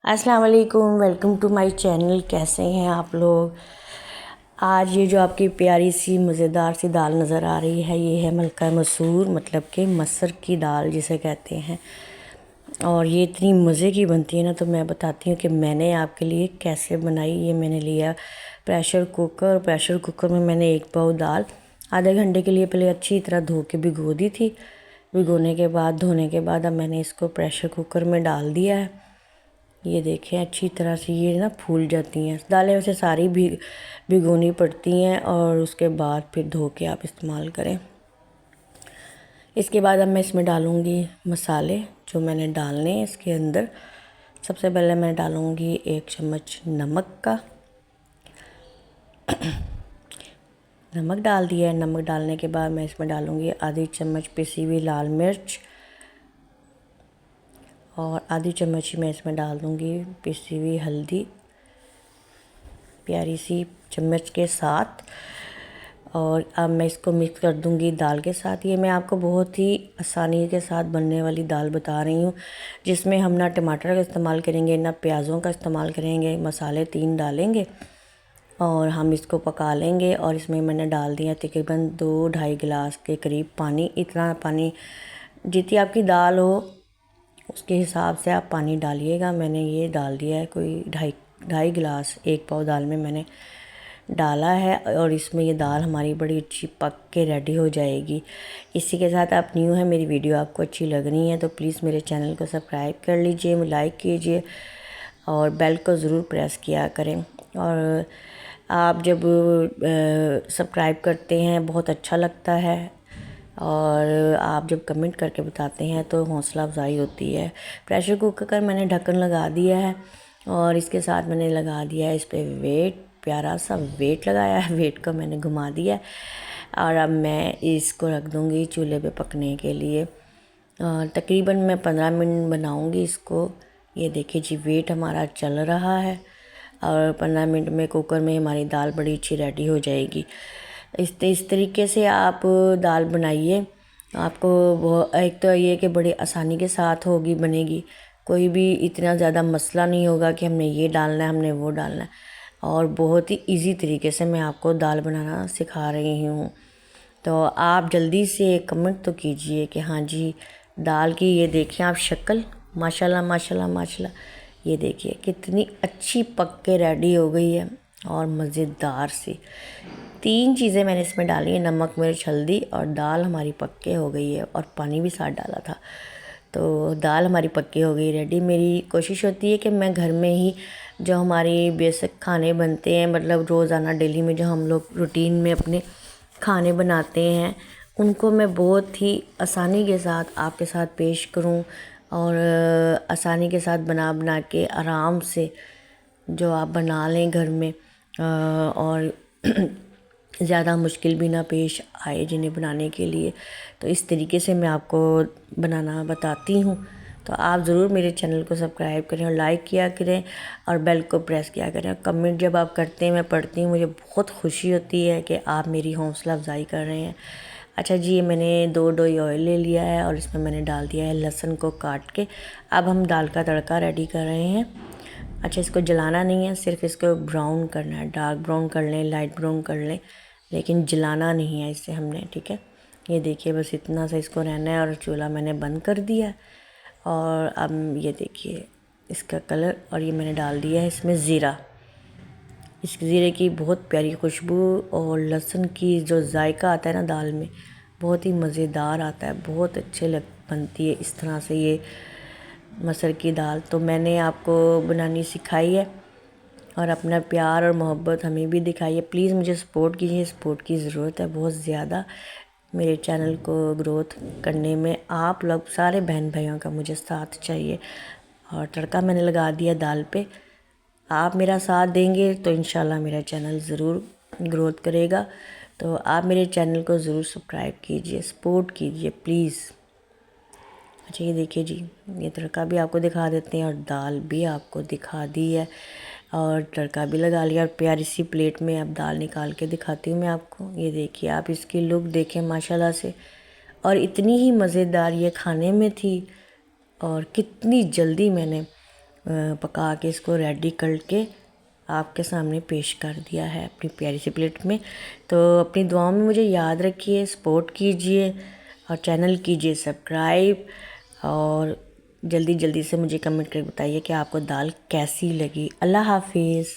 अस्सलाम वालेकुम, welcome to my channel. कैसे हैं आप लोग। आज ये जो आपकी प्यारी सी मज़ेदार सी दाल नज़र आ रही है, ये है मलका मसूर, मतलब कि मसर की दाल जिसे कहते हैं। और ये इतनी मज़े की बनती है ना, तो मैं बताती हूँ कि मैंने आपके लिए कैसे बनाई। ये मैंने लिया प्रेशर कुकर। प्रेशर कुकर में मैंने एक पाव दाल आधे घंटे के लिए पहले अच्छी तरह धो के भिगो दी थी। भिगोने के बाद, धोने के बाद अब मैंने इसको प्रेशर कुकर में डाल दिया है। ये देखें अच्छी तरह से ये ना फूल जाती हैं दालें। वैसे सारी भिगोनी पड़ती हैं और उसके बाद फिर धो के आप इस्तेमाल करें। इसके बाद अब मैं इसमें डालूँगी मसाले जो मैंने डालने हैं इसके अंदर। सबसे पहले मैं डालूँगी 1 चम्मच नमक का। नमक डाल दिया है। नमक डालने के बाद मैं इसमें डालूँगी आधी चम्मच पिसी हुई लाल मिर्च और आधी चम्मच ही मैं इसमें डाल दूँगी पिसी हुई हल्दी, प्यारी सी चम्मच के साथ। और अब मैं इसको मिक्स कर दूँगी दाल के साथ। ये मैं आपको बहुत ही आसानी के साथ बनने वाली दाल बता रही हूँ, जिसमें हम ना टमाटर का इस्तेमाल करेंगे ना प्याज़ों का इस्तेमाल करेंगे। मसाले 3 डालेंगे और हम इसको पका लेंगे। और इसमें मैंने डाल दिया तकरीबन 2-2.5 गिलास के करीब पानी। इतना पानी जितनी आपकी दाल हो उसके हिसाब से आप पानी डालिएगा। मैंने ये डाल दिया है कोई ढाई गिलास, एक पाव दाल में मैंने डाला है। और इसमें ये दाल हमारी बड़ी अच्छी पक के रेडी हो जाएगी। इसी के साथ आप न्यू है, मेरी वीडियो आपको अच्छी लग रही है तो प्लीज़ मेरे चैनल को सब्सक्राइब कर लीजिए, लाइक कीजिए और बेल को ज़रूर प्रेस किया करें। और आप जब सब्सक्राइब करते हैं बहुत अच्छा लगता है, और आप जब कमेंट करके बताते हैं तो हौसला अफजाई होती है। प्रेशर कुकर का मैंने ढक्कन लगा दिया है और इसके साथ मैंने लगा दिया है इस पर वेट, प्यारा सा वेट लगाया है। वेट को मैंने घुमा दिया और अब मैं इसको रख दूँगी चूल्हे पे पकने के लिए। तकरीबन मैं 15 मिनट बनाऊँगी इसको। ये देखिए जी, वेट हमारा चल रहा है और 15 मिनट में कुकर में हमारी दाल बड़ी अच्छी रेडी हो जाएगी। इस तरीके से आप दाल बनाइए। आपको वो एक तो ये कि बड़ी आसानी के साथ होगी, बनेगी। कोई भी इतना ज़्यादा मसला नहीं होगा कि हमने ये डालना है, हमने वो डालना है। और बहुत ही इजी तरीके से मैं आपको दाल बनाना सिखा रही हूँ। तो आप जल्दी से कमेंट तो कीजिए कि हाँ जी, दाल की ये देखिए आप शक्ल, माशाल्लाह माशाल्लाह माशाल्लाह। ये देखिए कितनी अच्छी पक के रेडी हो गई है और मज़ेदार सी। 3 चीज़ें मैंने इसमें डाली है, नमक, मिर्च, हल्दी, और दाल हमारी पक्के हो गई है और पानी भी साथ डाला था। तो दाल हमारी पक्की हो गई रेडी। मेरी कोशिश होती है कि मैं घर में ही जो हमारी बेसिक खाने बनते हैं, मतलब रोज़ाना डेली में जो हम लोग रूटीन में अपने खाने बनाते हैं, उनको मैं बहुत ही आसानी के साथ आपके साथ पेश करूं और आसानी के साथ बना बना के आराम से जो आप बना लें घर में, और ज़्यादा मुश्किल भी ना पेश आए जिन्हें बनाने के लिए। तो इस तरीके से मैं आपको बनाना बताती हूँ। तो आप ज़रूर मेरे चैनल को सब्सक्राइब करें और लाइक किया करें और बेल को प्रेस किया करें। कमेंट जब आप करते हैं मैं पढ़ती हूँ, मुझे बहुत खुशी होती है कि आप मेरी हौसला अफजाई कर रहे हैं। अच्छा जी, ये मैंने 2 डोई ऑयल ले लिया है और इसमें मैंने डाल दिया है लहसुन को काट के। अब हम दाल का तड़का रेडी कर रहे हैं। अच्छा, इसको जलाना नहीं है, सिर्फ इसको ब्राउन करना है। डार्क ब्राउन कर लें, लाइट ब्राउन कर लें, लेकिन जलाना नहीं है इससे हमने, ठीक है। ये देखिए बस इतना सा इसको रहना है और चूल्हा मैंने बंद कर दिया। और अब ये देखिए इसका कलर, और ये मैंने डाल दिया है इसमें ज़ीरा। इस ज़ीरे की बहुत प्यारी खुशबू और लहसुन की जो जायका आता है ना दाल में, बहुत ही मज़ेदार आता है, बहुत अच्छे बनती है इस तरह से ये मसर की दाल। तो मैंने आपको बनानी सिखाई है और अपना प्यार और मोहब्बत हमें भी दिखाइए। प्लीज़ मुझे सपोर्ट कीजिए, सपोर्ट की ज़रूरत है बहुत ज़्यादा मेरे चैनल को ग्रोथ करने में। आप लोग सारे बहन भाइयों का मुझे साथ चाहिए। और तड़का मैंने लगा दिया दाल पे। आप मेरा साथ देंगे तो इंशाल्लाह मेरा चैनल ज़रूर ग्रोथ करेगा। तो आप मेरे चैनल को ज़रूर सब्सक्राइब कीजिए, सपोर्ट कीजिए प्लीज़। अच्छा, ये देखिए जी, ये तड़का भी आपको दिखा देते हैं और दाल भी आपको दिखा दी है और तड़का भी लगा लिया। और प्यारी सी प्लेट में अब दाल निकाल के दिखाती हूँ मैं आपको। ये देखिए आप इसकी लुक देखें माशाल्लाह से, और इतनी ही मज़ेदार ये खाने में थी और कितनी जल्दी मैंने पका के इसको रेडी करके आपके सामने पेश कर दिया है अपनी प्यारी सी प्लेट में। तो अपनी दुआओं में मुझे याद रखिए, सपोर्ट कीजिए और चैनल कीजिए सब्सक्राइब, और जल्दी जल्दी से मुझे कमेंट करके बताइए कि आपको दाल कैसी लगी। अल्लाह हाफिज़।